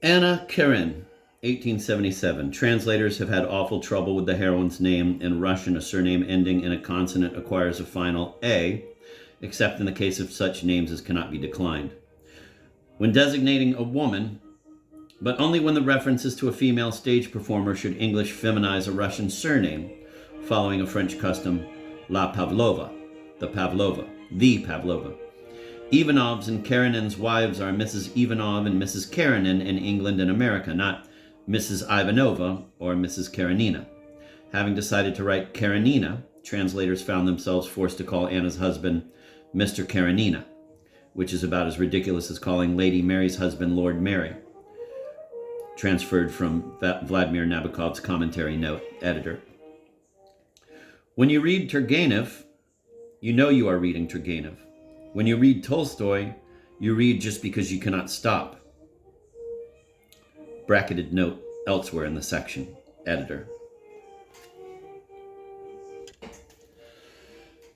Anna Karenina, 1877. Translators have had awful trouble with the heroine's name. In Russian, a surname ending in a consonant acquires a final A, except in the case of such names as cannot be declined. When designating a woman, but only when the reference is to a female stage performer, should English feminize a Russian surname, following a French custom, La Pavlova, the Pavlova. Ivanovs and Karenin's wives are Mrs. Ivanov and Mrs. Karenin in England and America, not Mrs. Ivanova or Mrs. Karenina. Having decided to write Karenina, translators found themselves forced to call Anna's husband Mr. Karenina, which is about as ridiculous as calling Lady Mary's husband Lord Mary. Transferred from Vladimir Nabokov's commentary note, editor. When you read Turgenev, you know you are reading Turgenev. When you read Tolstoy, you read just because you cannot stop. Bracketed note elsewhere in the section, editor.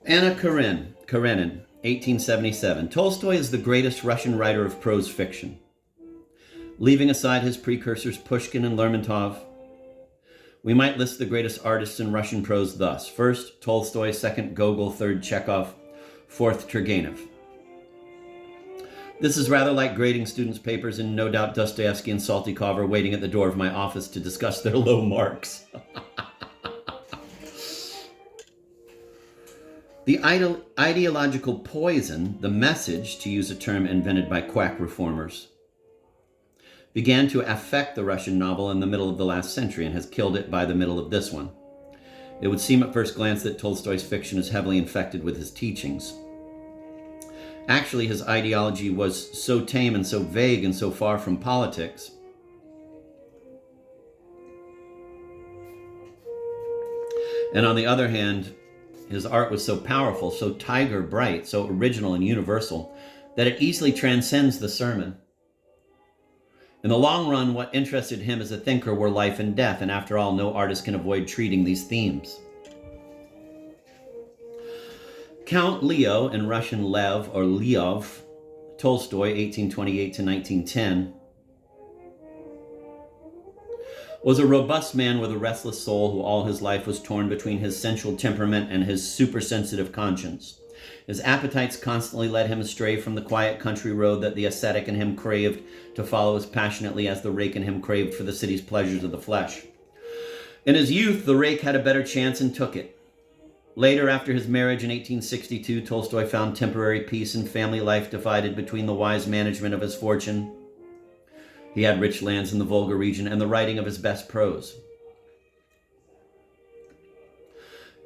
Anna Karenina, 1877. Tolstoy is the greatest Russian writer of prose fiction. Leaving aside his precursors Pushkin and Lermontov, we might list the greatest artists in Russian prose thus. First, Tolstoy. Second, Gogol. Third, Chekhov. Fourth, Turgenev. This is rather like grading students' papers, and no doubt Dostoevsky and Saltykov are waiting at the door of my office to discuss their low marks. The ideological poison, the message, to use a term invented by quack reformers, began to affect the Russian novel in the middle of the last century and has killed it by the middle of this one. It would seem at first glance that Tolstoy's fiction is heavily infected with his teachings. Actually, his ideology was so tame and so vague and so far from politics and on the other hand, his art was so powerful, so tiger bright, so original and universal, that it easily transcends the sermon. In the long run, what interested him as a thinker were life and death, and after all, no artist can avoid treating these themes. Count Leo, in Russian Lev or Leov, Tolstoy, 1828 to 1910, was a robust man with a restless soul who all his life was torn between his sensual temperament and his supersensitive conscience. His appetites constantly led him astray from the quiet country road that the ascetic in him craved to follow as passionately as the rake in him craved for the city's pleasures of the flesh. In his youth, the rake had a better chance and took it. Later, after his marriage in 1862, Tolstoy found temporary peace in family life divided between the wise management of his fortune. He had rich lands in the Volga region and the writing of his best prose.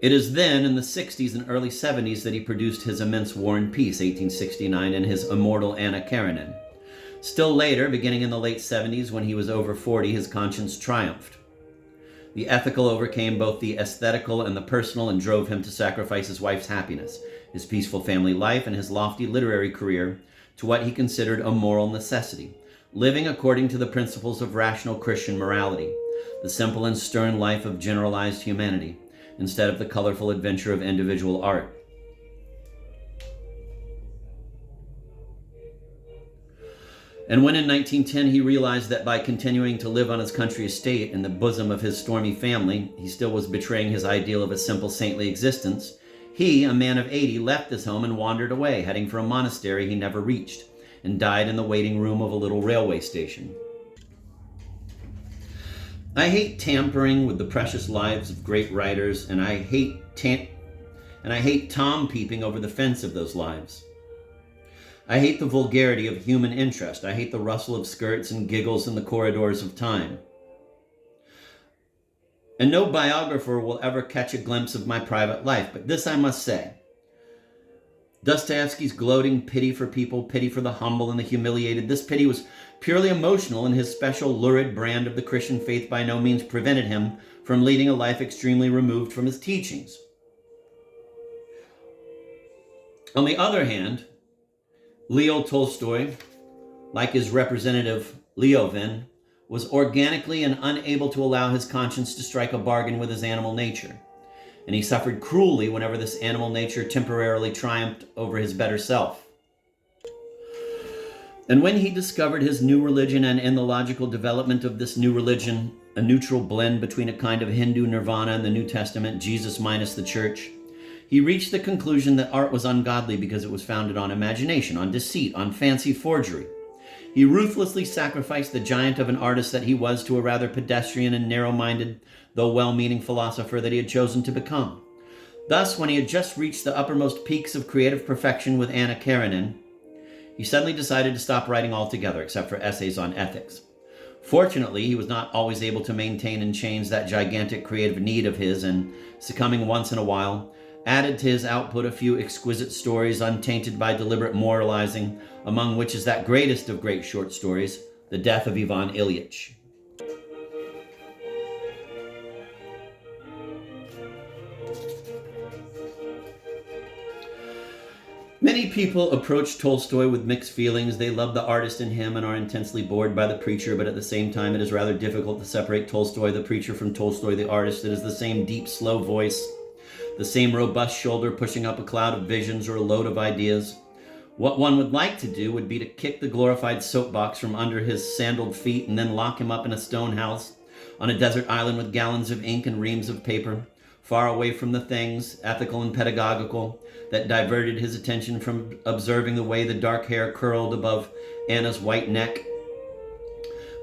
It is then, in the 60s and early 70s, that he produced his immense War and Peace, 1869, and his immortal Anna Karenina. Still later, beginning in the late 70s, when he was over 40, his conscience triumphed. The ethical overcame both the aesthetical and the personal and drove him to sacrifice his wife's happiness, his peaceful family life, and his lofty literary career to what he considered a moral necessity, living according to the principles of rational Christian morality, the simple and stern life of generalized humanity, instead of the colorful adventure of individual art. And when in 1910 he realized that by continuing to live on his country estate in the bosom of his stormy family, he still was betraying his ideal of a simple saintly existence, he, a man of 80, left his home and wandered away, heading for a monastery he never reached, and died in the waiting room of a little railway station. I hate tampering with the precious lives of great writers, and I hate Tom peeping over the fence of those lives. I hate the vulgarity of human interest. I hate the rustle of skirts and giggles in the corridors of time. And no biographer will ever catch a glimpse of my private life, but this I must say. Dostoevsky's gloating pity for people, pity for the humble and the humiliated, this pity was purely emotional, and his special lurid brand of the Christian faith by no means prevented him from leading a life extremely removed from his teachings. On the other hand, Leo Tolstoy, like his representative Leovin, was organically and unable to allow his conscience to strike a bargain with his animal nature, and he suffered cruelly whenever this animal nature temporarily triumphed over his better self. And when he discovered his new religion, and in the logical development of this new religion, a neutral blend between a kind of Hindu nirvana and the New Testament, Jesus minus the church, he reached the conclusion that art was ungodly because it was founded on imagination, on deceit, on fancy forgery. He ruthlessly sacrificed the giant of an artist that he was to a rather pedestrian and narrow-minded, though well-meaning philosopher that he had chosen to become. Thus, when he had just reached the uppermost peaks of creative perfection with Anna Karenina, he suddenly decided to stop writing altogether, except for essays on ethics. Fortunately, he was not always able to maintain and change that gigantic creative need of his, and succumbing once in a while, added to his output a few exquisite stories untainted by deliberate moralizing, among which is that greatest of great short stories, The Death of Ivan Ilyich. Many people approach Tolstoy with mixed feelings. They love the artist in him and are intensely bored by the preacher, but at the same time it is rather difficult to separate Tolstoy the preacher from Tolstoy the artist. It is the same deep, slow voice, the same robust shoulder pushing up a cloud of visions or a load of ideas. What one would like to do would be to kick the glorified soapbox from under his sandaled feet and then lock him up in a stone house on a desert island with gallons of ink and reams of paper, far away from the things, ethical and pedagogical, that diverted his attention from observing the way the dark hair curled above Anna's white neck.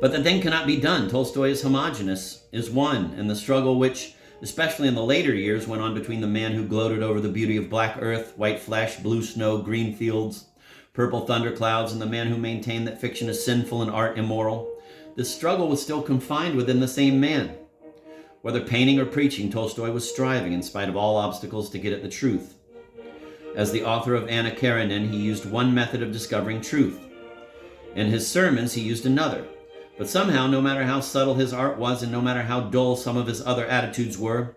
But the thing cannot be done. Tolstoy is homogeneous, is one, and the struggle which, especially in the later years, went on between the man who gloated over the beauty of black earth, white flesh, blue snow, green fields, purple thunderclouds, and the man who maintained that fiction is sinful and art immoral. This struggle was still confined within the same man. Whether painting or preaching, Tolstoy was striving, in spite of all obstacles, to get at the truth. As the author of Anna Karenina, he used one method of discovering truth. In his sermons, he used another. But somehow, no matter how subtle his art was, and no matter how dull some of his other attitudes were,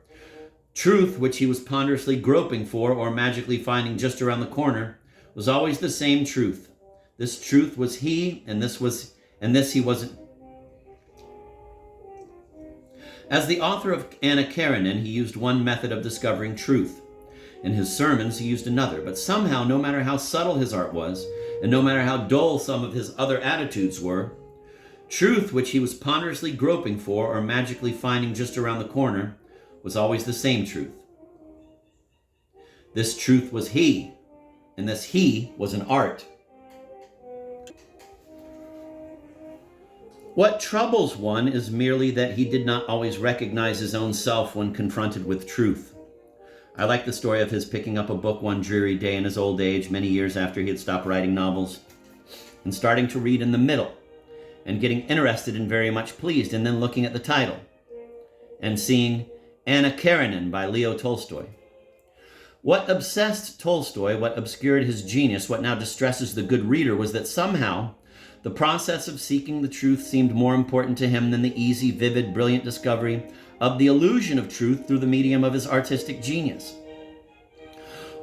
truth, which he was ponderously groping for or magically finding just around the corner, was always the same truth. This truth was he, and this he wasn't. As the author of Anna Karenina, he used one method of discovering truth. In his sermons, he used another. But somehow, no matter how subtle his art was, and no matter how dull some of his other attitudes were, truth, which he was ponderously groping for or magically finding just around the corner, was always the same truth. This truth was he, and this he was an art. What troubles one is merely that he did not always recognize his own self when confronted with truth. I like the story of his picking up a book one dreary day in his old age, many years after he had stopped writing novels, and starting to read in the middle, and getting interested and very much pleased, and then looking at the title, and seeing Anna Karenina by Leo Tolstoy. What obsessed Tolstoy, what obscured his genius, what now distresses the good reader, was that somehow the process of seeking the truth seemed more important to him than the easy, vivid, brilliant discovery of the illusion of truth through the medium of his artistic genius.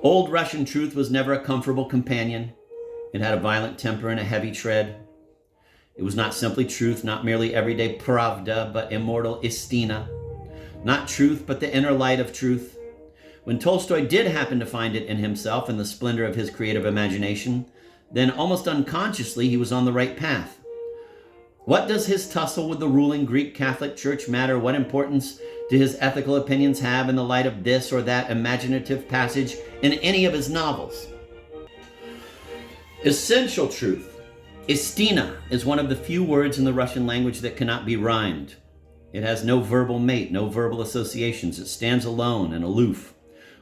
Old Russian truth was never a comfortable companion. It had a violent temper and a heavy tread. It was not simply truth, not merely everyday pravda, but immortal istina. Not truth, but the inner light of truth. When Tolstoy did happen to find it in himself, in the splendor of his creative imagination, then almost unconsciously he was on the right path. What does his tussle with the ruling Greek Catholic Church matter? What importance do his ethical opinions have in the light of this or that imaginative passage in any of his novels? Essential truth, istina, is one of the few words in the Russian language that cannot be rhymed. It has no verbal mate, no verbal associations. It stands alone and aloof,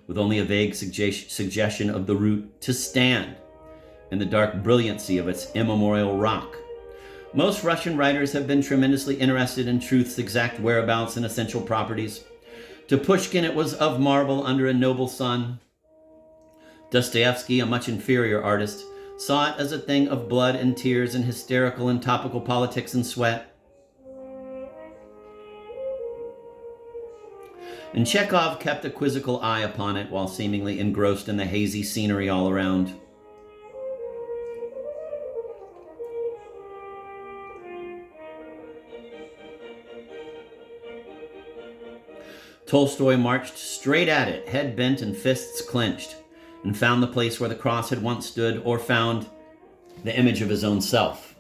with only a vague suggestion of the root to stand, and the dark brilliancy of its immemorial rock. Most Russian writers have been tremendously interested in truth's exact whereabouts and essential properties. To Pushkin, it was of marble under a noble sun. Dostoevsky, a much inferior artist, saw it as a thing of blood and tears and hysterical and topical politics and sweat. And Chekhov kept a quizzical eye upon it while seemingly engrossed in the hazy scenery all around. Tolstoy marched straight at it, head bent and fists clenched, and found the place where the cross had once stood, or found the image of his own self.